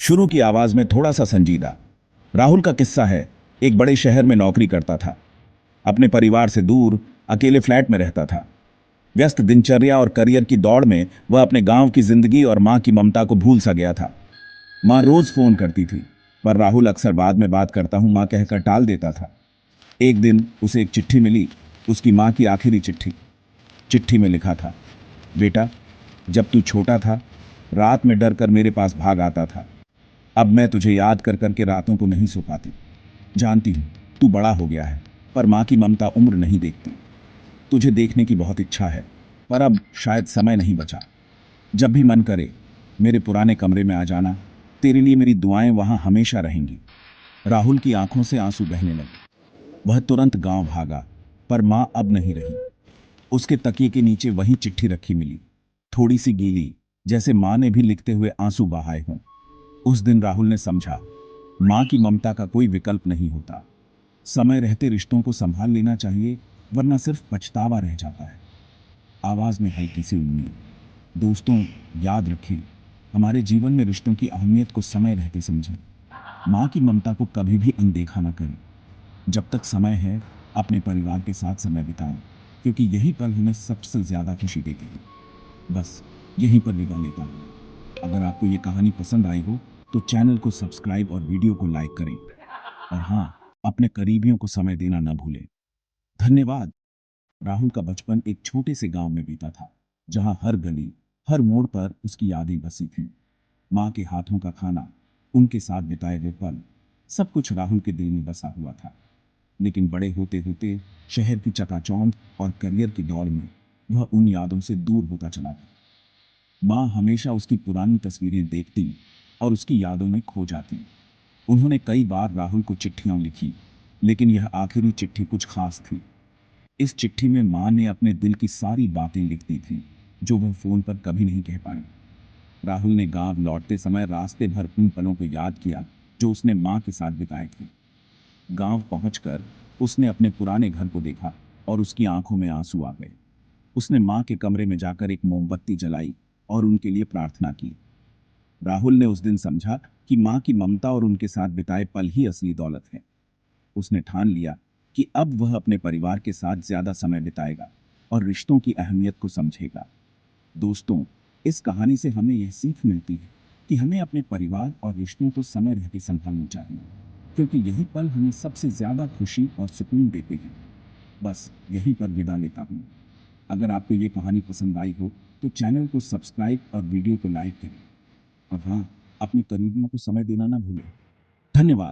शुरू की आवाज में थोड़ा सा संजीदा। राहुल का किस्सा है। एक बड़े शहर में नौकरी करता था। अपने परिवार से दूर अकेले फ्लैट में रहता था। व्यस्त दिनचर्या और करियर की दौड़ में वह अपने गांव की जिंदगी और मां की ममता को भूल सा गया था। मां रोज फोन करती थी, पर राहुल अक्सर बाद में बात करता हूं मां कहकर टाल देता था। एक दिन उसे एक चिट्ठी मिली, उसकी मां की आखिरी चिट्ठी। चिट्ठी में लिखा था, बेटा, जब तू छोटा था रात में डर कर मेरे पास भाग आता था। अब मैं तुझे याद कर करके रातों को नहीं सो पाती। जानती हूँ तू बड़ा हो गया है, पर माँ की ममता उम्र नहीं देखती। तुझे देखने की बहुत इच्छा है, पर अब शायद समय नहीं बचा। जब भी मन करे मेरे पुराने कमरे में आ जाना। तेरे लिए मेरी दुआएं वहां हमेशा रहेंगी। राहुल की आंखों से आंसू बहने लगे। वह तुरंत गांव भागा, पर मां अब नहीं रही। उसके तकिए के नीचे वही चिट्ठी रखी मिली, थोड़ी सी गीली, जैसे मां ने भी लिखते हुए आंसू बहाए हों। उस दिन राहुल ने समझा, मां की ममता का कोई विकल्प नहीं होता। समय रहते रिश्तों को संभाल लेना चाहिए, वरना सिर्फ पछतावा रह जाता है। आवाज में हल्की सी उम्मीद। दोस्तों, याद रखें, हमारे जीवन में रिश्तों की अहमियत को समय रहते समझें। मां की ममता को कभी भी अनदेखा न करें। जब तक समय है अपने परिवार के साथ समय बिताएं, क्योंकि यही पल हमें सबसे ज्यादा खुशी देते हैं। बस यहीं पर विदा लेता हूं। अगर आपको ये कहानी पसंद आई हो तो चैनल को सब्सक्राइब और वीडियो को लाइक करें। और हाँ, अपने करीबियों को समय देना न भूलें। धन्यवाद। राहुल का बचपन एक छोटे से गांव में बीता था, जहां हर गली, हर मोड़ पर उसकी यादें बसी थीं। माँ के हाथों का खाना, उनके साथ बिताए हुए पल, सब कुछ राहुल के दिल में बसा हुआ था। लेकिन बड़े होते होते शहर की चकाचौंध और करियर की दौड़ में वह उन यादों से दूर होता चला गया। माँ हमेशा उसकी पुरानी तस्वीरें देखती और उसकी यादों में खो जाती। उन्होंने कई बार राहुल को चिट्ठियां लिखी, लेकिन यह आखिरी चिट्ठी कुछ खास थी। इस चिट्ठी में मां ने अपने दिल की सारी बातें लिख दी थी, जो वह फोन पर कभी नहीं कह पाई। राहुल ने गांव लौटते समय रास्ते भर उन पलों को याद किया जो उसने मां के साथ बिताए थे। गांव पहुंचकर उसने अपने पुराने घर को देखा और उसकी आंखों में आंसू आ गए। उसने मां के कमरे में जाकर एक मोमबत्ती जलाई और उनके लिए प्रार्थना की। राहुल ने उस दिन समझा कि मां की ममता और उनके साथ बिताए पल ही असली दौलत है। उसने ठान लिया कि अब वह अपने परिवार के साथ ज्यादा समय बिताएगा और रिश्तों की अहमियत को समझेगा। दोस्तों, इस कहानी से हमें यह सीख मिलती है कि हमें अपने परिवार और रिश्तों को समय रहते संभालना चाहिए, क्योंकि यही पल हमें सबसे ज्यादा खुशी और सुकून देते हैं। बस यहीं पर विदा लेता हूँ। अगर आपको ये कहानी पसंद आई हो तो चैनल को सब्सक्राइब और वीडियो को लाइक करें। और हाँ, अपने करीबियों को समय देना ना भूलें। धन्यवाद।